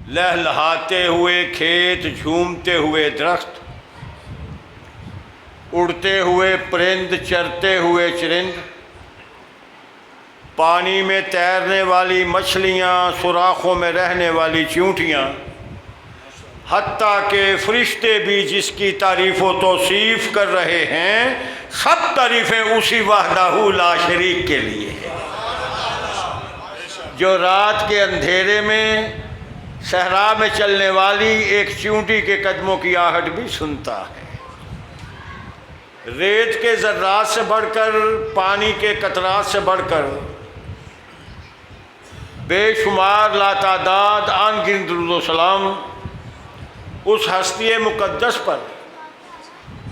لہلہاتے ہوئے کھیت، جھومتے ہوئے درخت، اڑتے ہوئے پرند، چرتے ہوئے چرند، پانی میں تیرنے والی مچھلیاں، سوراخوں میں رہنے والی چیونٹیاں، حتیٰ کہ فرشتے بھی جس کی تعریف و توصیف کر رہے ہیں، سب تعریفیں اسی وحدہ لا شریک کے لیے ہیں، جو رات کے اندھیرے میں صحرا میں چلنے والی ایک چیونٹی کے قدموں کی آہٹ بھی سنتا ہے، ریت کے ذرات سے بڑھ کر، پانی کے قطرات سے بڑھ کر، بے شمار لاتعداد ان گنت درود و سلام اس ہستی مقدس پر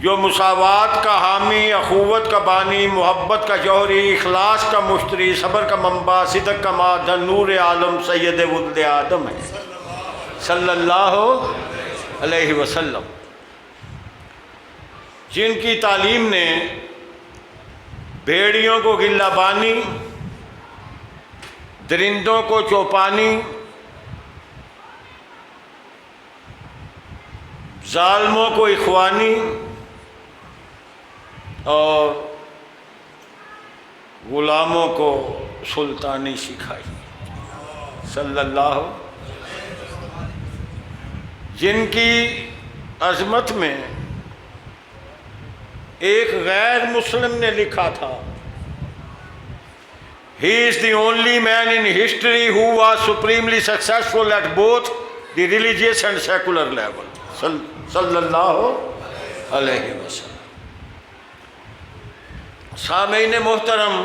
جو مساوات کا حامی، اخوت کا بانی، محبت کا جوہری، اخلاص کا مشتری، صبر کا منبع، صدق کا معدن، نور عالم، سید ولد آدم ہے صلی اللہ علیہ وسلم، جن کی تعلیم نے بھیڑیوں کو غلہ بانی، درندوں کو چوپانی، ظالموں کو اخوانی اور غلاموں کو سلطانی سکھائی صلی اللہ، جن کی عظمت میں ایک غیر مسلم نے لکھا تھا، He is the only man in history who was supremely successful at both the religious and secular level. صلی اللہ علیہ وسلم۔ سامعین محترم،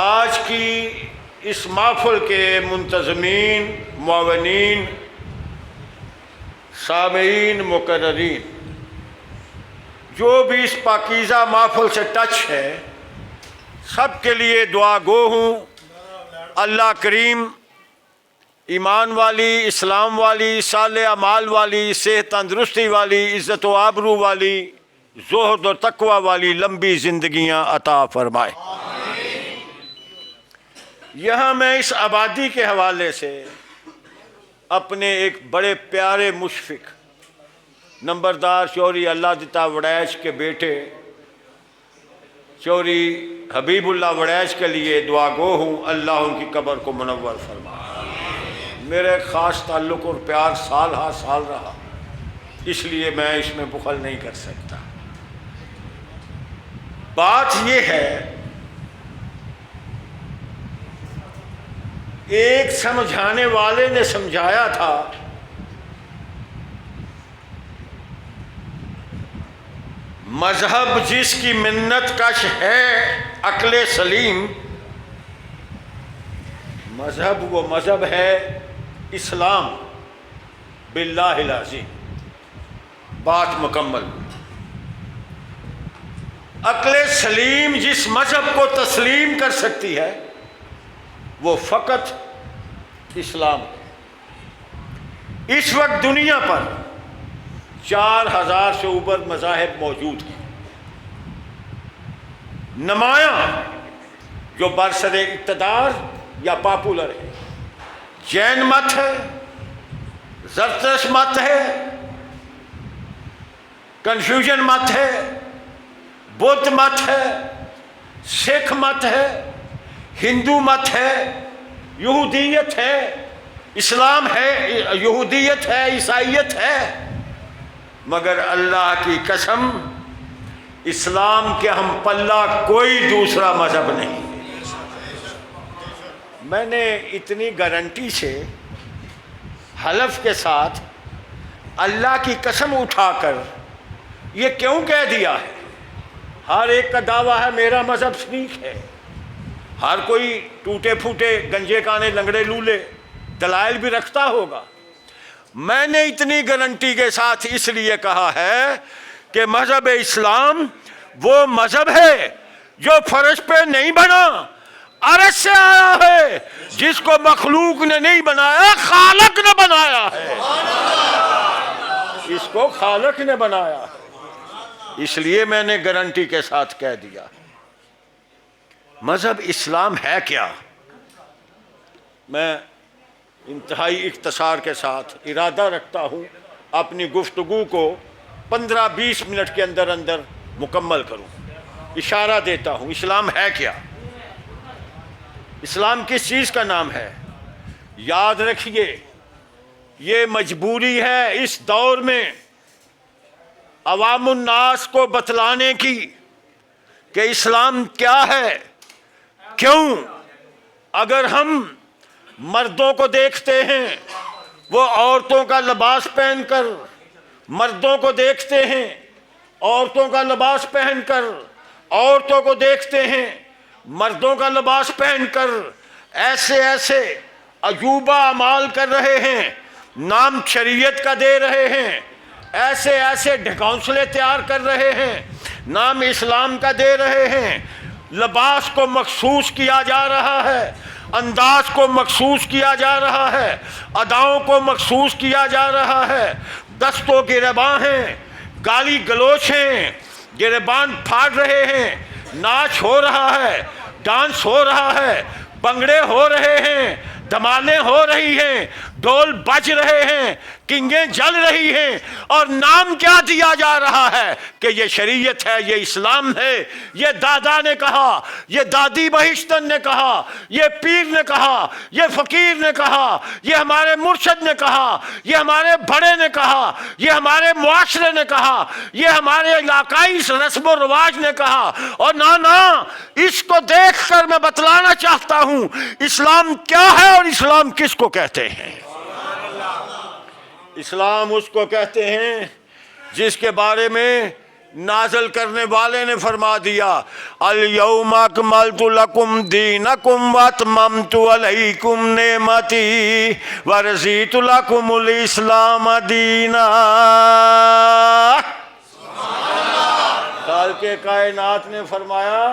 آج کی اس محفل کے منتظمین، معاونین، سامعین، مقررین، جو بھی اس پاکیزہ محفل سے ٹچ ہے، سب کے لیے دعا گو ہوں۔ اللہ کریم ایمان والی، اسلام والی، صالح اعمال والی، صحت تندرستی والی، عزت و آبرو والی، زہد و تقوی والی لمبی زندگیاں عطا فرمائے۔ یہاں میں اس آبادی کے حوالے سے اپنے ایک بڑے پیارے مشفق نمبردار چوری اللہ دتا وڑیچ کے بیٹے چوری حبیب اللہ وڑیچ کے لیے دعا گو ہوں، اللہ ان کی قبر کو منور فرمائے۔ میرے خاص تعلق اور پیار سال ہا سال رہا، اس لیے میں اس میں بخل نہیں کر سکتا۔ بات یہ ہے، ایک سمجھانے والے نے سمجھایا تھا، مذہب جس کی منت کش ہے عقل سلیم، مذہب وہ مذہب ہے اسلام باللہ العظیم۔ بات مکمل۔ عقل سلیم جس مذہب کو تسلیم کر سکتی ہے وہ فقط اسلام ہے۔ اس وقت دنیا پر 4000 سے اوپر مذاہب موجود ہیں، نمایاں جو برسر اقتدار یا پاپولر ہے۔ جین مت ہے، زرتشت مت ہے، کنفیوژن مت ہے، بدھ مت ہے، سکھ مت ہے، ہندو مت ہے، یہودیت ہے، اسلام ہے، یہودیت ہے، عیسائیت ہے، مگر اللہ کی قسم اسلام کے ہم پلہ کوئی دوسرا مذہب نہیں۔ میں نے اتنی گارنٹی سے، حلف کے ساتھ، اللہ کی قسم اٹھا کر یہ کیوں کہہ دیا ہے؟ ہر ایک کا دعویٰ ہے میرا مذہب ٹھیک ہے، ہر کوئی ٹوٹے پھوٹے گنجے کانے لنگڑے لولے دلائل بھی رکھتا ہوگا۔ میں نے اتنی گارنٹی کے ساتھ اس لیے کہا ہے کہ مذہب اسلام وہ مذہب ہے جو فرش پہ نہیں بنا، عرش سے آیا ہے، جس کو مخلوق نے نہیں بنایا، خالق نے بنایا ہے، اس کو خالق نے بنایا ہے۔ اس لیے میں نے گارنٹی کے ساتھ کہہ دیا۔ مذہب اسلام ہے کیا؟ میں انتہائی اختصار کے ساتھ ارادہ رکھتا ہوں اپنی گفتگو کو 15-20 منٹ کے اندر اندر مکمل کروں. اشارہ دیتا ہوں اسلام ہے کیا، اسلام کس چیز کا نام ہے. یاد رکھیے یہ مجبوری ہے اس دور میں عوام الناس کو بتلانے کی کہ اسلام کیا ہے. کیوں؟ اگر ہم مردوں کو دیکھتے ہیں وہ عورتوں کا لباس پہن کر، مردوں کو دیکھتے ہیں عورتوں کا لباس پہن کر، عورتوں کو دیکھتے ہیں مردوں کا لباس پہن کر، ایسے ایسے عجوبہ اعمال کر رہے ہیں، نام شریعت کا دے رہے ہیں، ایسے ایسے ڈھکونسلے تیار کر رہے ہیں، نام اسلام کا دے رہے ہیں. لباس کو مخصوص کیا جا رہا ہے، انداز کو مخصوص کیا جا رہا ہے، اداؤں کو مخصوص کیا جا رہا ہے. دست و گریباں ہیں، گالی گلوچ ہیں، گریبان پھاڑ رہے ہیں، ناچ ہو رہا ہے، ڈانس ہو رہا ہے، بنگڑے ہو رہے ہیں، دھمالیں ہو رہی ہیں، ڈھول بج رہے ہیں، کنگیں جل رہی ہیں، اور نام کیا دیا جا رہا ہے کہ یہ شریعت ہے، یہ اسلام ہے. یہ دادا نے کہا، یہ دادی بہشتن نے کہا، یہ پیر نے کہا، یہ فقیر نے کہا، یہ ہمارے مرشد نے کہا، یہ ہمارے بڑے نے کہا، یہ ہمارے معاشرے نے کہا، یہ ہمارے علاقائی رسم و رواج نے کہا. اور نہ اس کو دیکھ کر میں بتلانا چاہتا ہوں اسلام کیا ہے اور اسلام کس کو کہتے ہیں. اسلام اس کو کہتے ہیں جس کے بارے میں نازل کرنے والے نے فرما دیا الیوم اکملت لکم دینکم واتممت علیکم نعمتی ورضیت لکم الاسلام دینا. خالق کائنات نے فرمایا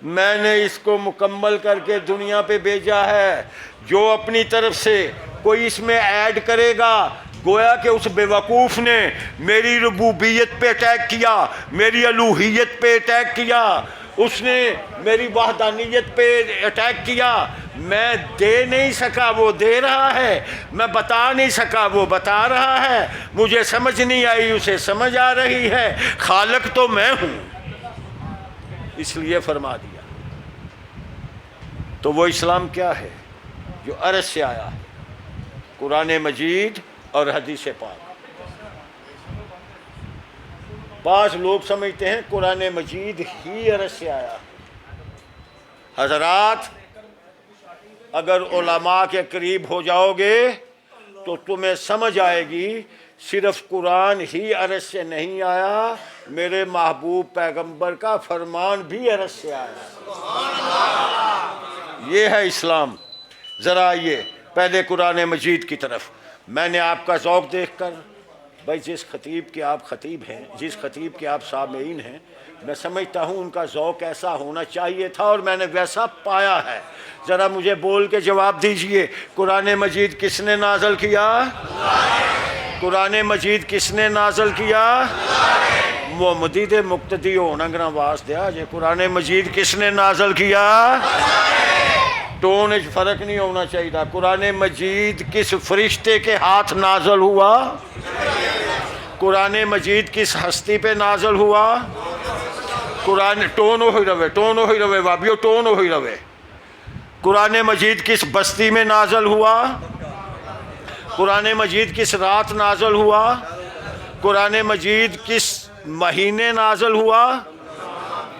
میں نے اس کو مکمل کر کے دنیا پہ بھیجا ہے. جو اپنی طرف سے کوئی اس میں ایڈ کرے گا گویا کہ اس بے وقوف نے میری ربوبیت پہ اٹیک کیا، میری الوہیت پہ اٹیک کیا، اس نے میری وحدانیت پہ اٹیک کیا. میں دے نہیں سکا وہ دے رہا ہے، میں بتا نہیں سکا وہ بتا رہا ہے، مجھے سمجھ نہیں آئی اسے سمجھ آ رہی ہے. خالق تو میں ہوں، اس لیے فرما دیا. تو وہ اسلام کیا ہے جو عرش سے آیا ہے؟ قرآن مجید اور حدیث پاک. بعض لوگ سمجھتے ہیں قرآن مجید ہی عرش سے آیا. حضرات اگر علماء کے قریب ہو جاؤ گے تو تمہیں سمجھ آئے گی صرف قرآن ہی عرش سے نہیں آیا، میرے محبوب پیغمبر کا فرمان بھی عرش سے آیا. یہ ہے اسلام. ذرا آئیے پہلے قرآن مجید کی طرف. میں نے آپ کا ذوق دیکھ کر، بھائی جس خطیب کے آپ خطیب ہیں، جس خطیب کے آپ سامعین ہیں، میں سمجھتا ہوں ان کا ذوق ایسا ہونا چاہیے تھا اور میں نے ویسا پایا ہے. ذرا مجھے بول کے جواب دیجئے قرآن مجید کس نے نازل کیا؟ قرآن مجید کس نے نازل کیا؟ محمدی دے مقتدی ہونا گنا آواز دیا جے قرآن مجید کس نے نازل کیا؟ ٹون فرق نہیں ہونا چاہیے. قرآن مجید کس فرشتے کے ہاتھ نازل ہوا؟ قرآن مجید کس ہستی پہ نازل ہوا؟ قرآن ٹون ہوئی روے وابیو ٹون ہوئی روے. قرآن مجید کس بستی میں نازل ہوا؟ قرآن مجید کس رات نازل ہوا؟ قرآن مجید کس مہینے نازل ہوا؟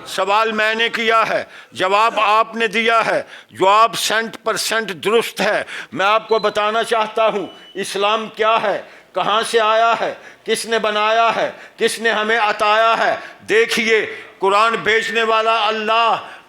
سوال میں نے کیا ہے، جواب آپ نے دیا ہے، جواب 100% درست ہے. میں آپ کو بتانا چاہتا ہوں اسلام کیا ہے، کہاں سے آیا ہے، کس نے بنایا ہے، کس نے ہمیں عطایا ہے. دیکھیے قرآن بیچنے والا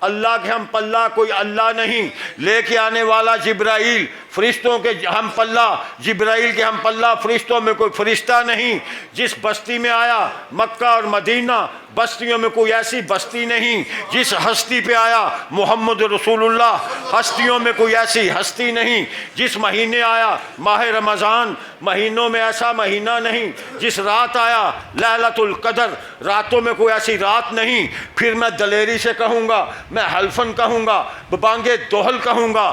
اللہ کے ہم پلہ کوئی اللہ نہیں، لے کے آنے والا جبرائیل، فرشتوں کے ہم پلہ جبرائیل کے ہم پلہ، فرشتوں میں کوئی فرشتہ نہیں. جس بستی میں آیا مکہ اور مدینہ، بستیوں میں کوئی ایسی بستی نہیں. جس ہستی پہ آیا محمد رسول اللہ، ہستیوں میں کوئی ایسی ہستی نہیں. جس مہینے آیا ماہ رمضان، مہینوں میں ایسا مہینہ نہیں. جس رات آیا لیلۃ القدر، راتوں میں کوئی ایسی رات نہیں. پھر میں دلیری سے کہوں گا، میں حلفن کہوں گا، ببانگے دوہل کہوں گا،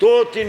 2-3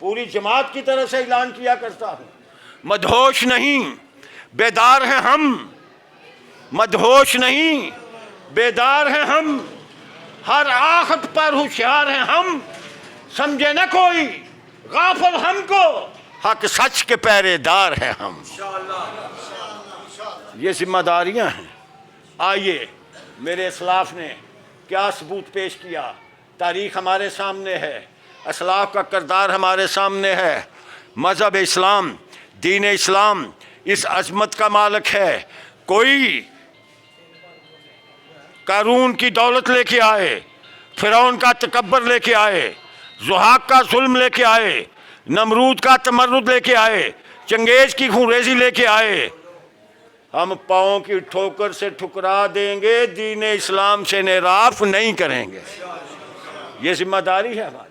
پوری جماعت کی طرف سے اعلان کیا کرتا ہوں، مدہوش نہیں بیدار ہیں ہم، مدہوش نہیں بیدار ہیں ہم، ہر آخت پر ہوشیار ہیں ہم، سمجھے نہ کوئی غافل ہم کو، حق سچ کے پہرے دار ہیں ہم۔ یہ ذمہ داریاں ہیں۔ آئیے، میرے اسلاف نے کیا ثبوت پیش کیا، تاریخ ہمارے سامنے ہے، اسلاف کا کردار ہمارے سامنے ہے۔ مذہب اسلام، دین اسلام اس عظمت کا مالک ہے۔ کوئی قارون کی دولت لے کے آئے، فرعون کا تکبر لے کے آئے، ضحاک کا ظلم لے کے آئے، نمرود کا تمرد لے کے آئے، چنگیز کی خونریزی لے کے آئے، ہم پاؤں کی ٹھوکر سے ٹھکرا دیں گے، دین اسلام سے انحراف نہیں کریں گے۔ یہ ذمہ داری ہے ہماری۔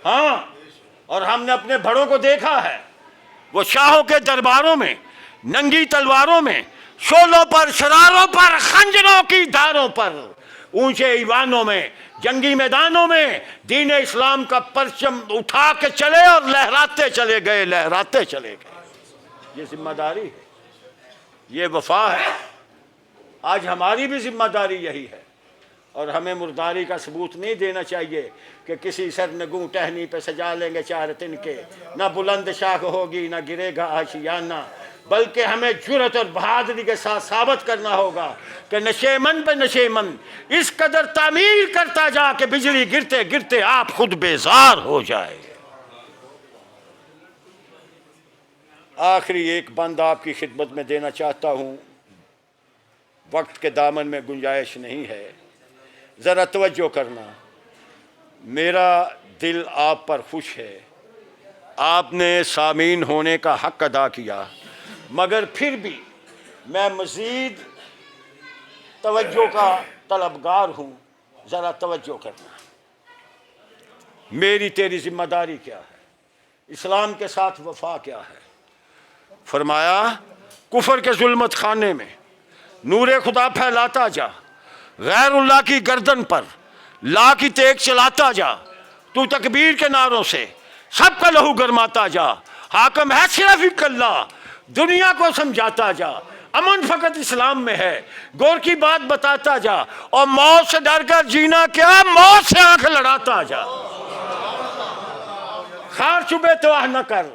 ہاں، اور ہم نے اپنے بڑوں کو دیکھا ہے، وہ شاہوں کے درباروں میں ننگی تلواروں میں، شولوں پر، شراروں پر، خنجروں کی دھاروں پر، اونچے ایوانوں میں، جنگی میدانوں میں دین اسلام کا پرچم اٹھا کے چلے اور لہراتے چلے گئے، لہراتے چلے گئے۔ یہ ذمہ داری ہے، یہ وفا ہے۔ آج ہماری بھی ذمہ داری یہی ہے، اور ہمیں مرداری کا ثبوت نہیں دینا چاہیے کہ کسی سرنگوں ٹہنی پہ سجا لیں گے چار تنکے، نہ بلند شاخ ہوگی نہ گرے گا آشیانہ، بلکہ ہمیں جرأت اور بہادری کے ساتھ ثابت کرنا ہوگا کہ نشے من پہ نشے من اس قدر تعمیر کرتا جا کہ بجلی گرتے گرتے آپ خود بیزار ہو جائے۔ آخری ایک بند آپ کی خدمت میں دینا چاہتا ہوں، وقت کے دامن میں گنجائش نہیں ہے، ذرا توجہ کرنا۔ میرا دل آپ پر خوش ہے، آپ نے سامعین ہونے کا حق ادا کیا، مگر پھر بھی میں مزید توجہ کا طلبگار ہوں، ذرا توجہ کرنا۔ میری تیری ذمہ داری کیا ہے، اسلام کے ساتھ وفا کیا ہے؟ فرمایا کفر کے ظلمت خانے میں نور خدا پھیلاتا جا، غیر اللہ کی گردن پر لا کی تیغ چلاتا جا، تو تکبیر کے نعروں سے سب کا لہو گرماتا جا، حاکم ہے صرف ایک اللہ، دنیا کو سمجھاتا جا، امن فقط اسلام میں ہے، غور کی بات بتاتا جا، اور موت سے ڈر کر جینا کیا، موت سے آنکھ لڑاتا جا، خار چبے تو آہ نہ کر،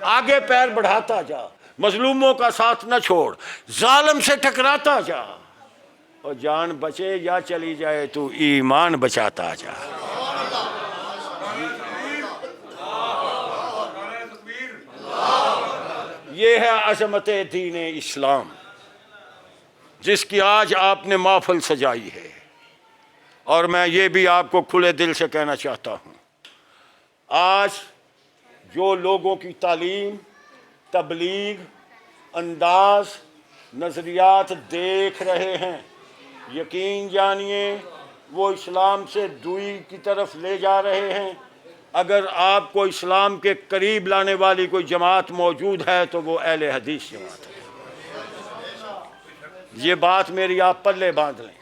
آگے پیر بڑھاتا جا، مظلوموں کا ساتھ نہ چھوڑ، ظالم سے ٹکراتا جا، اور جان بچے یا چلی جائے تو ایمان بچاتا جا۔ یہ ہے عظمت دین اسلام جس کی آج آپ نے محفل سجائی ہے، اور میں یہ بھی آپ کو کھلے دل سے کہنا چاہتا ہوں، آج جو لوگوں کی تعلیم، تبلیغ، انداز، نظریات دیکھ رہے ہیں، یقین جانیے وہ اسلام سے دوری کی طرف لے جا رہے ہیں۔ اگر آپ کو اسلام کے قریب لانے والی کوئی جماعت موجود ہے تو وہ اہل حدیث جماعت ہے۔ یہ بات میری آپ پلے باندھ لیں۔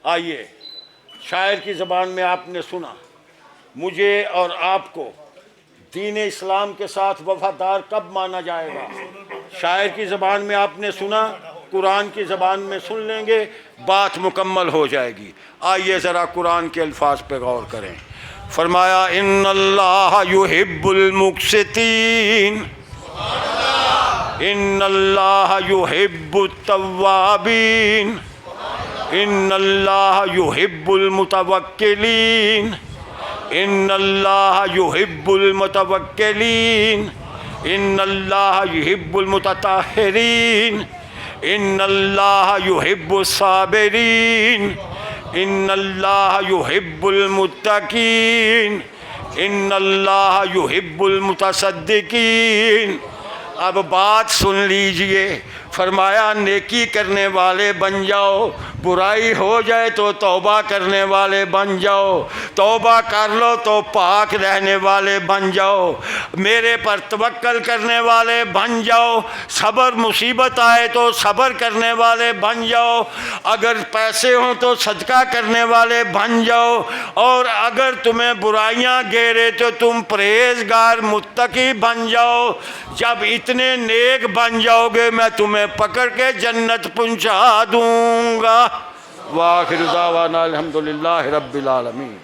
آئیے، شاعر کی زبان میں آپ نے سنا، مجھے اور آپ کو دین اسلام کے ساتھ وفادار کب مانا جائے گا؟ شاعر کی زبان میں آپ نے سنا، قرآن کی زبان میں سن لیں گے، بات مکمل ہو جائے گی۔ آئیے ذرا قرآن کے الفاظ پہ غور کریں۔ فرمایا ان اللہ یحب المقسطین، ان اللہ یحب التوابین، ان اللہ یحب المتوکلین، ان اللہ یحب المتوکلین، ان اللہ یحب المتطہرین، ان اللہ یحب الصابرین، ان اللہ یحب المتقین، ان اللہ یحب المتصدقین۔ اب بات سن لیجئے، فرمایا نیکی کرنے والے بن جاؤ، برائی ہو جائے تو توبہ کرنے والے بن جاؤ، توبہ کر لو تو پاک رہنے والے بن جاؤ، میرے پر توکل کرنے والے بن جاؤ، صبر مصیبت آئے تو صبر کرنے والے بن جاؤ، اگر پیسے ہوں تو صدقہ کرنے والے بن جاؤ، اور اگر تمہیں برائیاں گھیرے تو تم پرہیزگار متقی بن جاؤ۔ جب اتنے نیک بن جاؤ گے میں تمہیں پکڑ کے جنت پہنچا دوں گا۔ وآخر دعوانا الحمدللہ رب العالمین۔